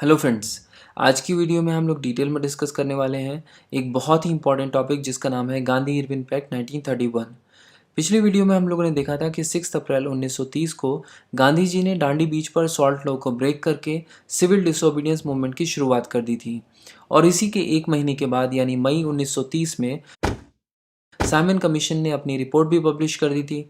Hello friends. आज की video में हम लोग डिटेल में डिस्कस करने वाले हैं एक बहुत ही इंपॉर्टेंट टॉपिक जिसका नाम है गांधी इरविन पैक्ट 1931। पिछली वीडियो में हम लोगों ने देखा था कि 6 अप्रैल 1930 को गांधी जी ने डांडी बीच पर सॉल्ट लॉ को ब्रेक करके सिविल डिसोबीडियंस मूवमेंट की शुरुआत कर दी थी और इसी के एक महीने के बाद यानी मई 1930 में साइमन कमीशन ने अपनी रिपोर्ट भी पब्लिश कर दी थी।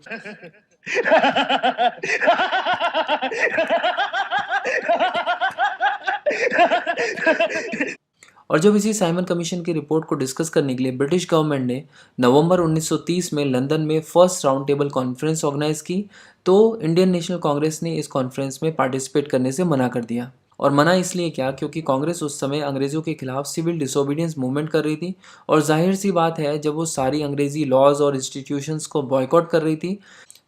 और जब इसी साइमन कमीशन की रिपोर्ट को डिस्कस करने के लिए ब्रिटिश गवर्नमेंट ने नवंबर 1930 में लंदन में first round table conference organise की, तो इंडियन नेशनल कांग्रेस ने इस कॉन्फ्रेंस में पार्टिसिपेट करने से मना कर दिया। और मना इसलिए क्या, क्योंकि कांग्रेस उस समय अंग्रेज़ों के खिलाफ सिविल डिसोबीडियंस मूवमेंट कर रही थी और जाहिर सी बात है जब वो सारी अंग्रेज़ी लॉज और इंस्टीट्यूशंस को बॉयकॉट कर रही थी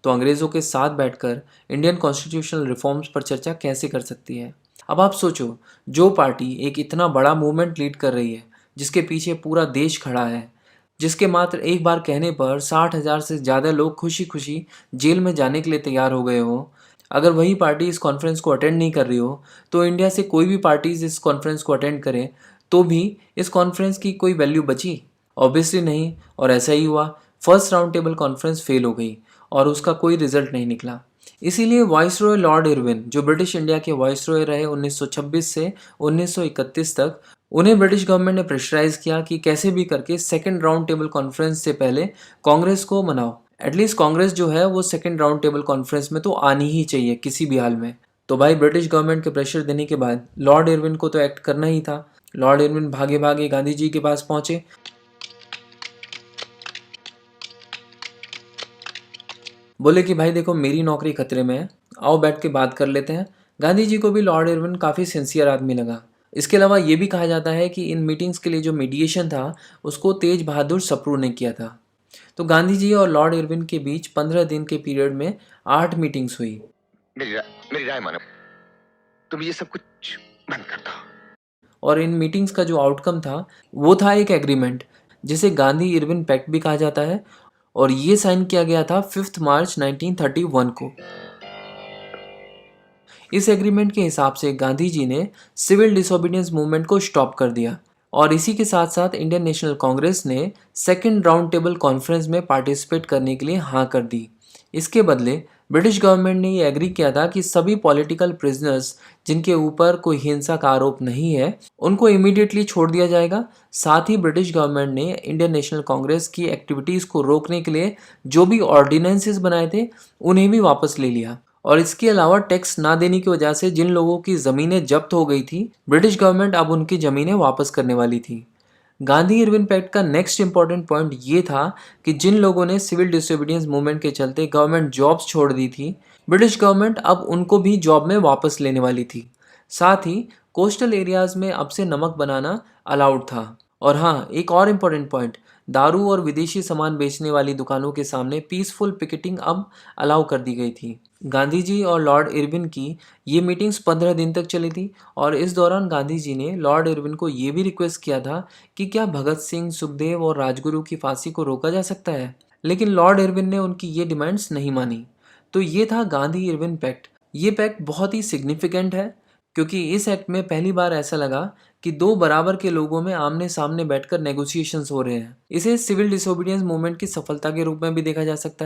तो अंग्रेज़ों के साथ बैठकर इंडियन कॉन्स्टिट्यूशनल रिफॉर्म्स पर चर्चा कैसे कर सकती है। अब आप सोचो, जो पार्टी एक इतना बड़ा मूवमेंट लीड कर रही है, जिसके पीछे पूरा देश खड़ा है, जिसके मात्र एक बार कहने पर 60,000 से ज़्यादा लोग खुशी खुशी जेल में जाने के लिए तैयार हो गए हो, अगर वही पार्टी इस कॉन्फ्रेंस को अटेंड नहीं कर रही हो तो इंडिया से कोई भी पार्टीज इस कॉन्फ्रेंस को अटेंड करें तो भी इस कॉन्फ्रेंस की कोई वैल्यू बची? ऑब्वियसली नहीं। और ऐसा ही हुआ, first round table conference fail हो गई और उसका कोई रिजल्ट नहीं निकला। इसीलिए वाइसरॉय लॉर्ड इरविन, जो ब्रिटिश इंडिया के वाइसरॉय रहे 1926 से 1931 तक, उन्हें ब्रिटिश गवर्नमेंट ने प्रेशराइज किया कि कैसे भी करके सेकेंड राउंड टेबल कॉन्फ्रेंस से पहले कांग्रेस को मनाओ। एटलीस्ट कांग्रेस जो है वो सेकेंड राउंड टेबल कॉन्फ्रेंस में तो आनी ही चाहिए किसी भी हाल में। तो भाई ब्रिटिश गवर्नमेंट के प्रेशर देने के बाद लॉर्ड इरविन को तो एक्ट करना ही था। लॉर्ड इरविन भागे भागे गांधी जी के पास पहुंचे। बोले कि भाई देखो, मेरी नौकरी खतरे में है, आओ बैठ के बात कर लेते हैं। गांधी जी को भी लॉर्ड इरविन काफ़ी सिंसियर आदमी लगा। इसके अलावा ये भी कहा जाता है कि इन मीटिंग्स के लिए जो मीडिएशन था उसको तेज बहादुर सप्रू ने किया था। तो गांधी जी और लॉर्ड इरविन के बीच 15 दिन के पीरियड में 8 मीटिंग्स हुई। मेरी राय मानो, तुम ये सब कुछ बंद कर दो। और इन मीटिंग्स का जो आउटकम था वो था एक एग्रीमेंट, जिसे गांधी इरविन पैक्ट भी कहा जाता है, और ये साइन किया गया था 5 मार्च 1931 को। इस एग्रीमेंट के हिसाब से गांधी जी ने सिविल डिसोबीडियंस मूवमेंट को स्टॉप कर दिया और इसी के साथ साथ इंडियन नेशनल कांग्रेस ने सेकेंड राउंड टेबल कॉन्फ्रेंस में पार्टिसिपेट करने के लिए हाँ कर दी। इसके बदले ब्रिटिश गवर्नमेंट ने ये एग्री किया था कि सभी पॉलिटिकल प्रिजनर्स जिनके ऊपर कोई हिंसा का आरोप नहीं है उनको इमीडिएटली छोड़ दिया जाएगा। साथ ही ब्रिटिश गवर्नमेंट ने इंडियन नेशनल कांग्रेस की एक्टिविटीज़ को रोकने के लिए जो भी ऑर्डिनेंसेस बनाए थे उन्हें भी वापस ले लिया। और इसके अलावा टैक्स ना देने की वजह से जिन लोगों की ज़मीनें जब्त हो गई थी, ब्रिटिश गवर्नमेंट अब उनकी ज़मीनें वापस करने वाली थी। गांधी इरविन पैक्ट का नेक्स्ट इंपॉर्टेंट पॉइंट ये था कि जिन लोगों ने सिविल डिसोबीडियंस मूवमेंट के चलते गवर्नमेंट जॉब्स छोड़ दी थी, ब्रिटिश गवर्नमेंट अब उनको भी जॉब में वापस लेने वाली थी। साथ ही कोस्टल एरियाज में अब से नमक बनाना अलाउड था। और हाँ, एक और इम्पोर्टेंट पॉइंट, दारू और विदेशी सामान बेचने वाली दुकानों के सामने पीसफुल पिकेटिंग अब अलाउ कर दी गई थी। गांधी जी और लॉर्ड इरविन की ये मीटिंग्स 15 दिन तक चली थी और इस दौरान गांधी जी ने लॉर्ड इरविन को ये भी रिक्वेस्ट किया था कि क्या भगत सिंह, सुखदेव और राजगुरु की फांसी को रोका जा सकता है, लेकिन लॉर्ड इरविन ने उनकी ये डिमांड्स नहीं मानी। तो ये था गांधी इरविन पैक्ट। ये पैक्ट बहुत ही सिग्निफिकेंट है क्योंकि इस एक्ट में पहली बार ऐसा लगा कि दो बराबर के लोगों में आमने सामने बैठकर नेगोशिएशंस हो रहे हैं। इसे सिविल डिसोबीडियंस मूवमेंट की सफलता के रूप में भी देखा जा सकता है।